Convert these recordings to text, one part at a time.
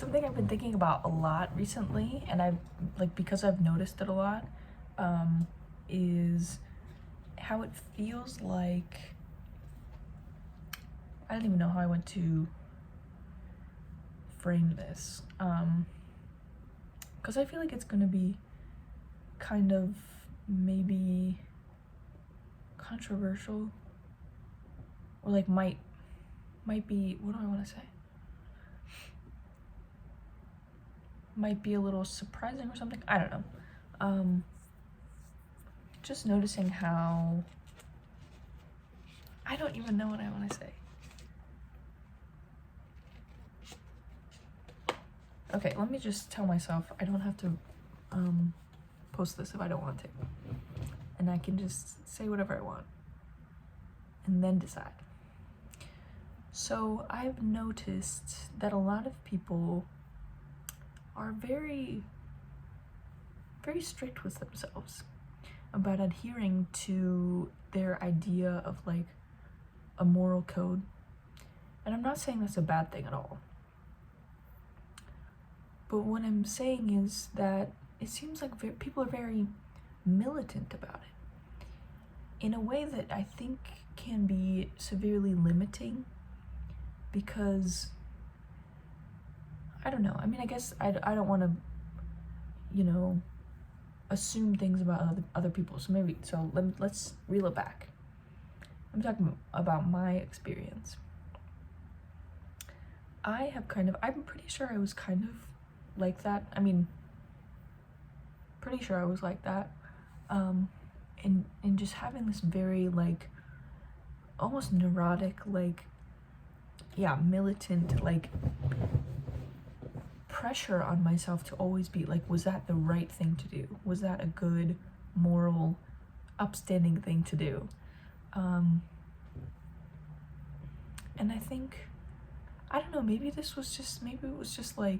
Something I've been thinking about a lot recently, and I've because I've noticed it a lot, is how it feels like, I don't even know how I want to frame this, because I feel like it's gonna be kind of maybe controversial, or like might be, what do I want to say? Might be a little surprising or something. I don't know. Just noticing how, I don't even know what I want to say. Okay, let me just tell myself I don't have to post this if I don't want to. And I can just say whatever I want and then decide. So I've noticed that a lot of people are very, very strict with themselves about adhering to their idea of like a moral code. And I'm not saying that's a bad thing at all. But what I'm saying is that it seems like people are very militant about it in a way that I think can be severely limiting, because I don't know. I mean, I guess I don't want to, assume things about other people. So let's reel it back. I'm talking about my experience. I'm pretty sure I was kind of like that. I mean, pretty sure I was like that. And just having this very like almost neurotic, like, yeah, militant, like pressure on myself to always be like, was that the right thing to do? Was that a good, moral, upstanding thing to do? And I think, I don't know, maybe it was just like,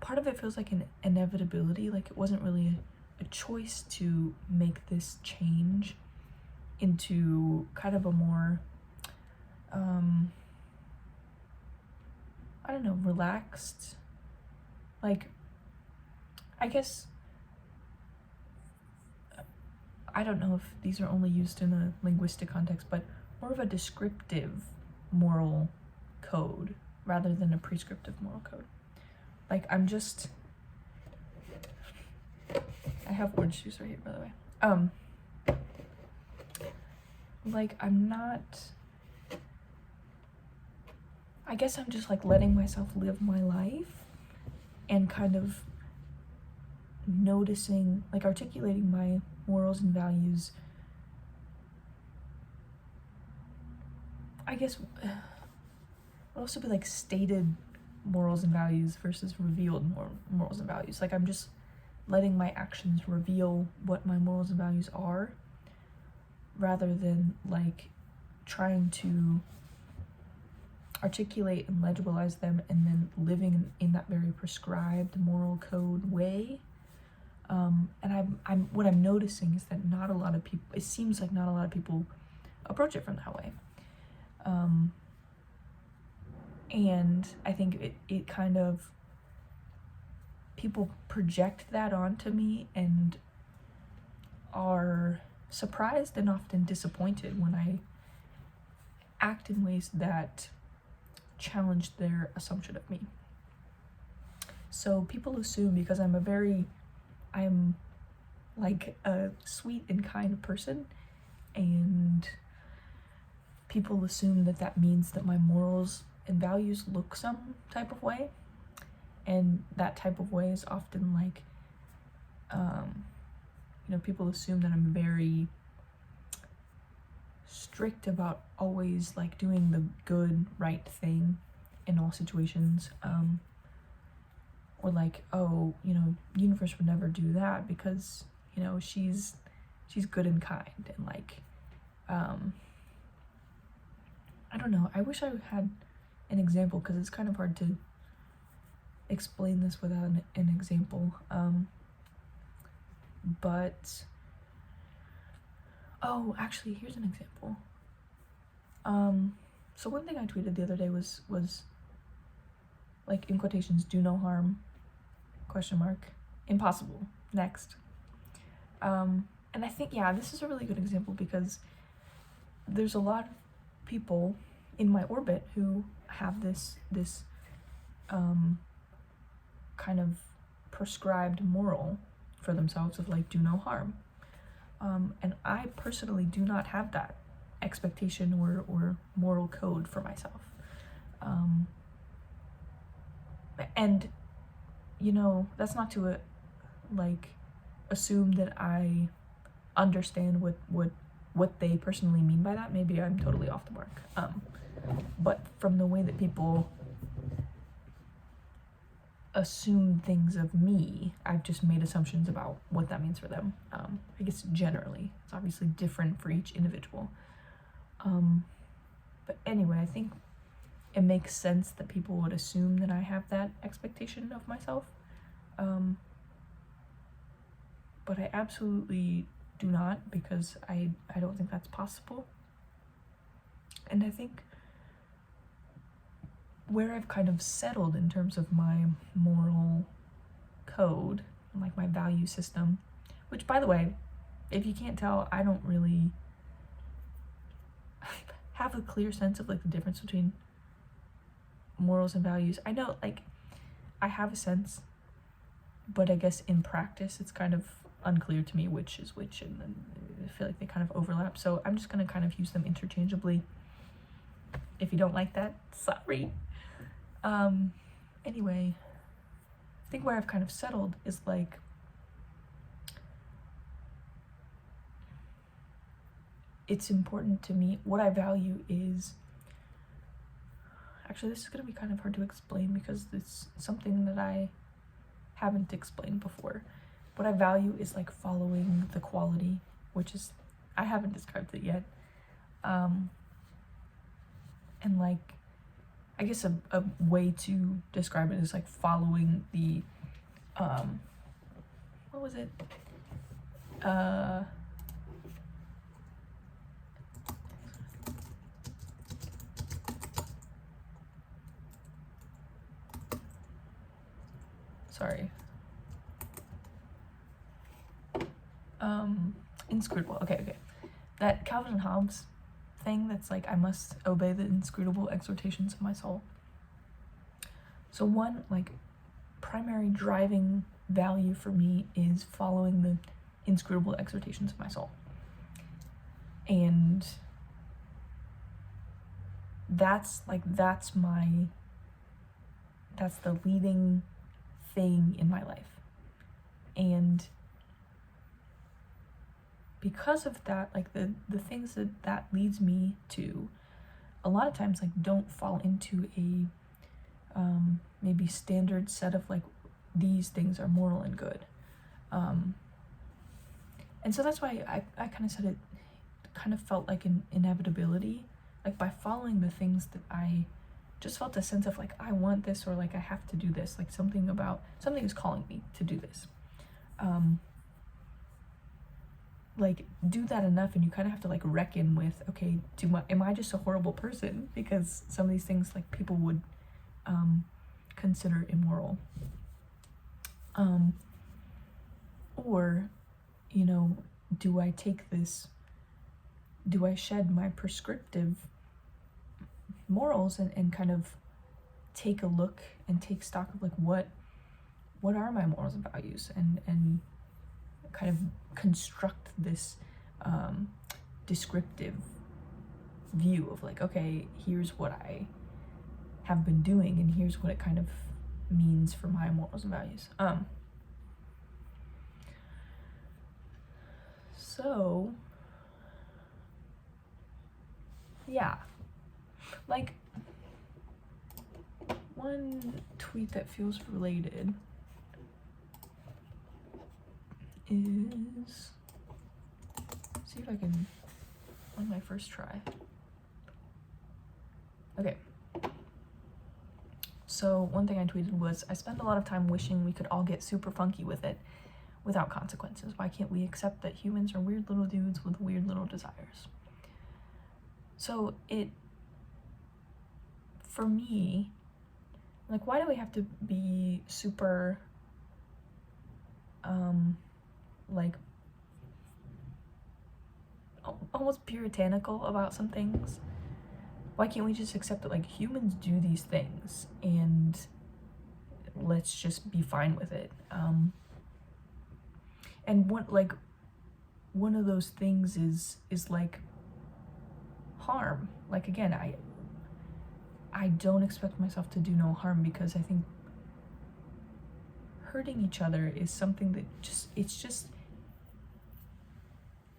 part of it feels like an inevitability, like it wasn't really a choice to make this change into kind of a more, I don't know, relaxed, like, I guess, I don't know if these are only used in a linguistic context, but more of a descriptive moral code rather than a prescriptive moral code. Like, I have orange juice right here, by the way. Like, I guess I'm just like letting myself live my life and kind of noticing, like articulating my morals and values. I guess it would also be like stated morals and values versus revealed morals and values. Like, I'm just letting my actions reveal what my morals and values are, rather than like trying to articulate and legibilize them and then living in that very prescribed moral code way. And what I'm noticing is that it seems like not a lot of people approach it from that way. And I think it kind of, people project that onto me and are surprised and often disappointed when I act in ways that challenge their assumption of me. So people assume, because I'm like a sweet and kind person, and people assume that means that my morals and values look some type of way, and that type of way is often like, people assume that I'm very strict about always like doing the good, right thing in all situations, or like, oh, universe would never do that because she's good and kind, and like, I don't know, I wish I had an example, because it's kind of hard to explain this without an example, but oh, actually, here's an example. So one thing I tweeted the other day was like in quotations, do no harm, question mark, impossible, next. And I think, yeah, this is a really good example because there's a lot of people in my orbit who have this kind of prescribed moral for themselves of like do no harm. And I personally do not have that expectation or moral code for myself. And you know, that's not to like assume that I understand what they personally mean by that. Maybe I'm totally off the mark. But from the way that people assume things of me, I've just made assumptions about what that means for them. I guess generally, it's obviously different for each individual. But anyway, I think it makes sense that people would assume that I have that expectation of myself. But I absolutely do not, because I don't think that's possible. And I think where I've kind of settled in terms of my moral code, like my value system, which, by the way, if you can't tell, I don't really have a clear sense of like the difference between morals and values. I know, like, I have a sense, but I guess in practice it's kind of unclear to me which is which, and then I feel like they kind of overlap, so I'm just gonna kind of use them interchangeably. If you don't like that, sorry. Anyway, I think where I've kind of settled is like it's important to me, what I value is, actually this is going to be kind of hard to explain because it's something that I haven't explained before. What I value is like following the quality, which is, I haven't described it yet. And like, I guess a way to describe it is like following the, what was it? Sorry. Inscrutable. Okay. That Calvin and Hobbes thing that's like, I must obey the inscrutable exhortations of my soul. So one like primary driving value for me is following the inscrutable exhortations of my soul. And that's the leading thing in my life. And because of that, like the things that leads me to a lot of times like don't fall into a maybe standard set of like these things are moral and good. And so that's why I kind of said it kind of felt like an inevitability, like by following the things that I just felt a sense of like I want this, or like I have to do this, like something is calling me to do this. Like do that enough and you kind of have to like reckon with, okay, am I just a horrible person because some of these things like people would consider immoral, or you know, do I shed my prescriptive morals and kind of take a look and take stock of like what are my morals and values, and kind of construct this descriptive view of like, okay, here's what I have been doing and here's what it kind of means for my morals and values. So yeah, like one tweet that feels related is, see if I can, on my first try. Okay. So one thing I tweeted was, I spend a lot of time wishing we could all get super funky with it without consequences. Why can't we accept that humans are weird little dudes with weird little desires? So for me, Like, why do we have to be super, like, almost puritanical about some things? Why can't we just accept that, like, humans do these things and let's just be fine with it? And one of those things is like harm. Like, again, I don't expect myself to do no harm, because I think hurting each other is something that it's just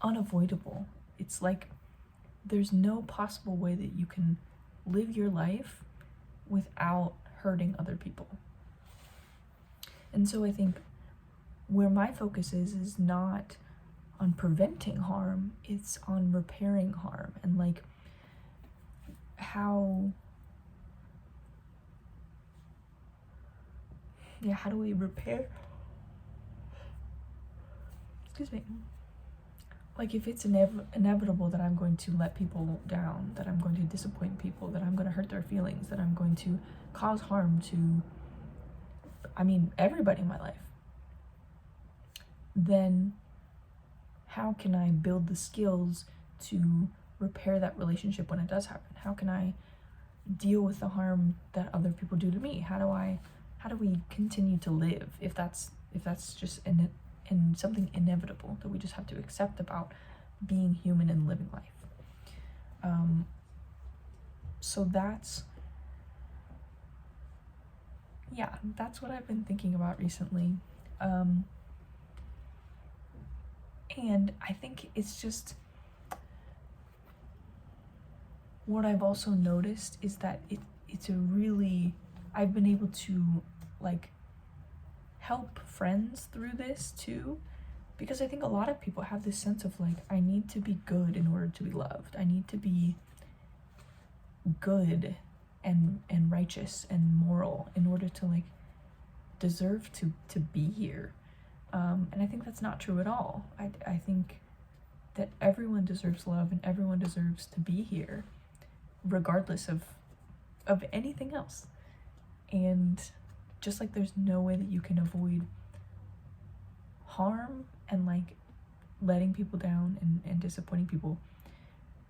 unavoidable. It's like there's no possible way that you can live your life without hurting other people. And so I think where my focus is not on preventing harm, it's on repairing harm, and like how do we repair? Excuse me. Like, if it's inevitable that I'm going to let people down, that I'm going to disappoint people, that I'm going to hurt their feelings, that I'm going to cause harm to, everybody in my life, then how can I build the skills to repair that relationship when it does happen? How can I deal with the harm that other people do to me? How do we continue to live if that's just something inevitable that we just have to accept about being human and living life? So that's what I've been thinking about recently. And I think it's just, what I've also noticed is that it's a really, I've been able to like help friends through this too, because I think a lot of people have this sense of like, I need to be good in order to be loved. I need to be good and righteous and moral in order to like deserve to be here. And I think that's not true at all. I think that everyone deserves love and everyone deserves to be here, regardless of anything else. And just like there's no way that you can avoid harm and like letting people down and disappointing people,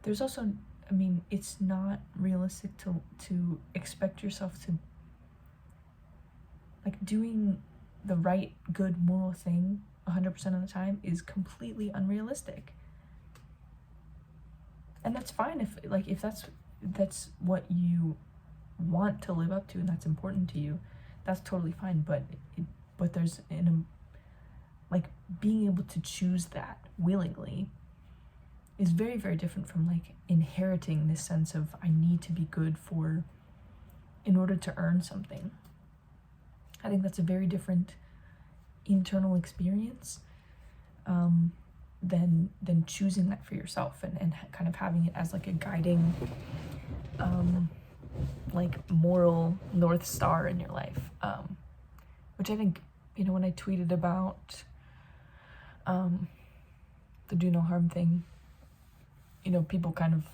there's also, it's not realistic to expect yourself to, like, doing the right, good, moral thing 100% of the time is completely unrealistic. And that's fine if that's what you want to live up to and that's important to you, that's totally fine. But there's like being able to choose that willingly is very, very different from like inheriting this sense of I need to be good in order to earn something. I think that's a very different internal experience than choosing that for yourself and kind of having it as like a guiding like moral North Star in your life, which I think, when I tweeted about the do no harm thing, people kind of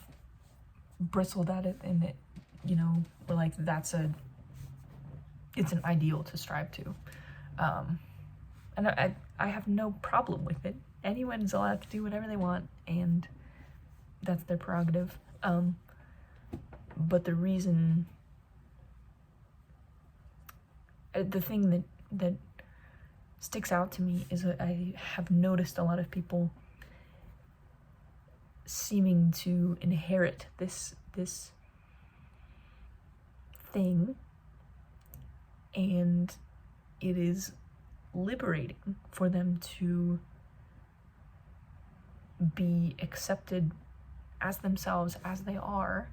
bristled at it, and it, were like, it's an ideal to strive to. And I have no problem with it. Anyone's allowed to do whatever they want, and that's their prerogative. But the reason, the thing that sticks out to me is that I have noticed a lot of people seeming to inherit this thing, and it is liberating for them to be accepted as themselves, as they are,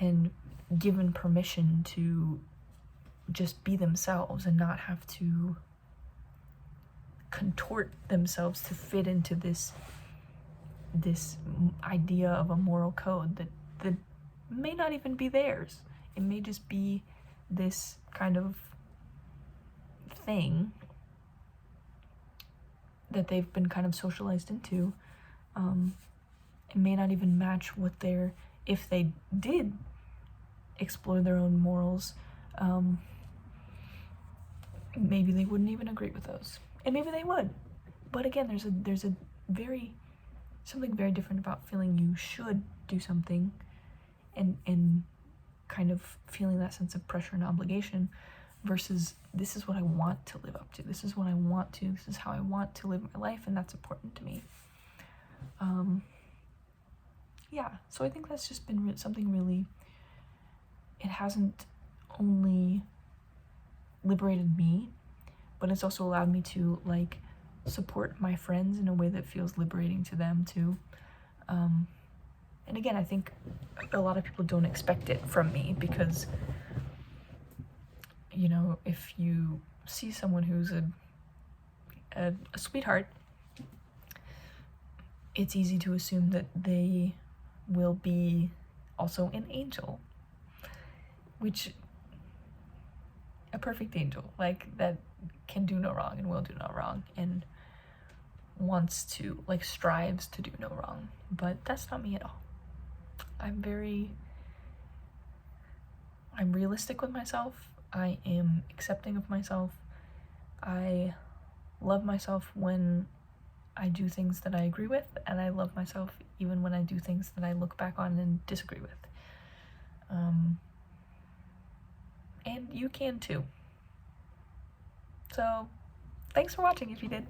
and given permission to just be themselves and not have to contort themselves to fit into this idea of a moral code that may not even be theirs. It may just be this kind of thing that they've been kind of socialized into. It may not even match what if they did explore their own morals, maybe they wouldn't even agree with those, and maybe they would. But again, there's a something very different about feeling you should do something, and kind of feeling that sense of pressure and obligation, versus this is what I want to live up to. This is what I want to. This is how I want to live my life, and that's important to me. Yeah, so I think that's just been something really. It hasn't only liberated me, but it's also allowed me to like support my friends in a way that feels liberating to them too. And again, I think a lot of people don't expect it from me, because, you know, if you see someone who's a sweetheart, it's easy to assume that they will be also an angel, which, a perfect angel, like, that can do no wrong and will do no wrong and wants to, like, strives to do no wrong. But that's not me at all. I'm realistic with myself. I am accepting of myself. I love myself when I do things that I agree with, and I love myself even when I do things that I look back on and disagree with. And you can too. So, thanks for watching if you did.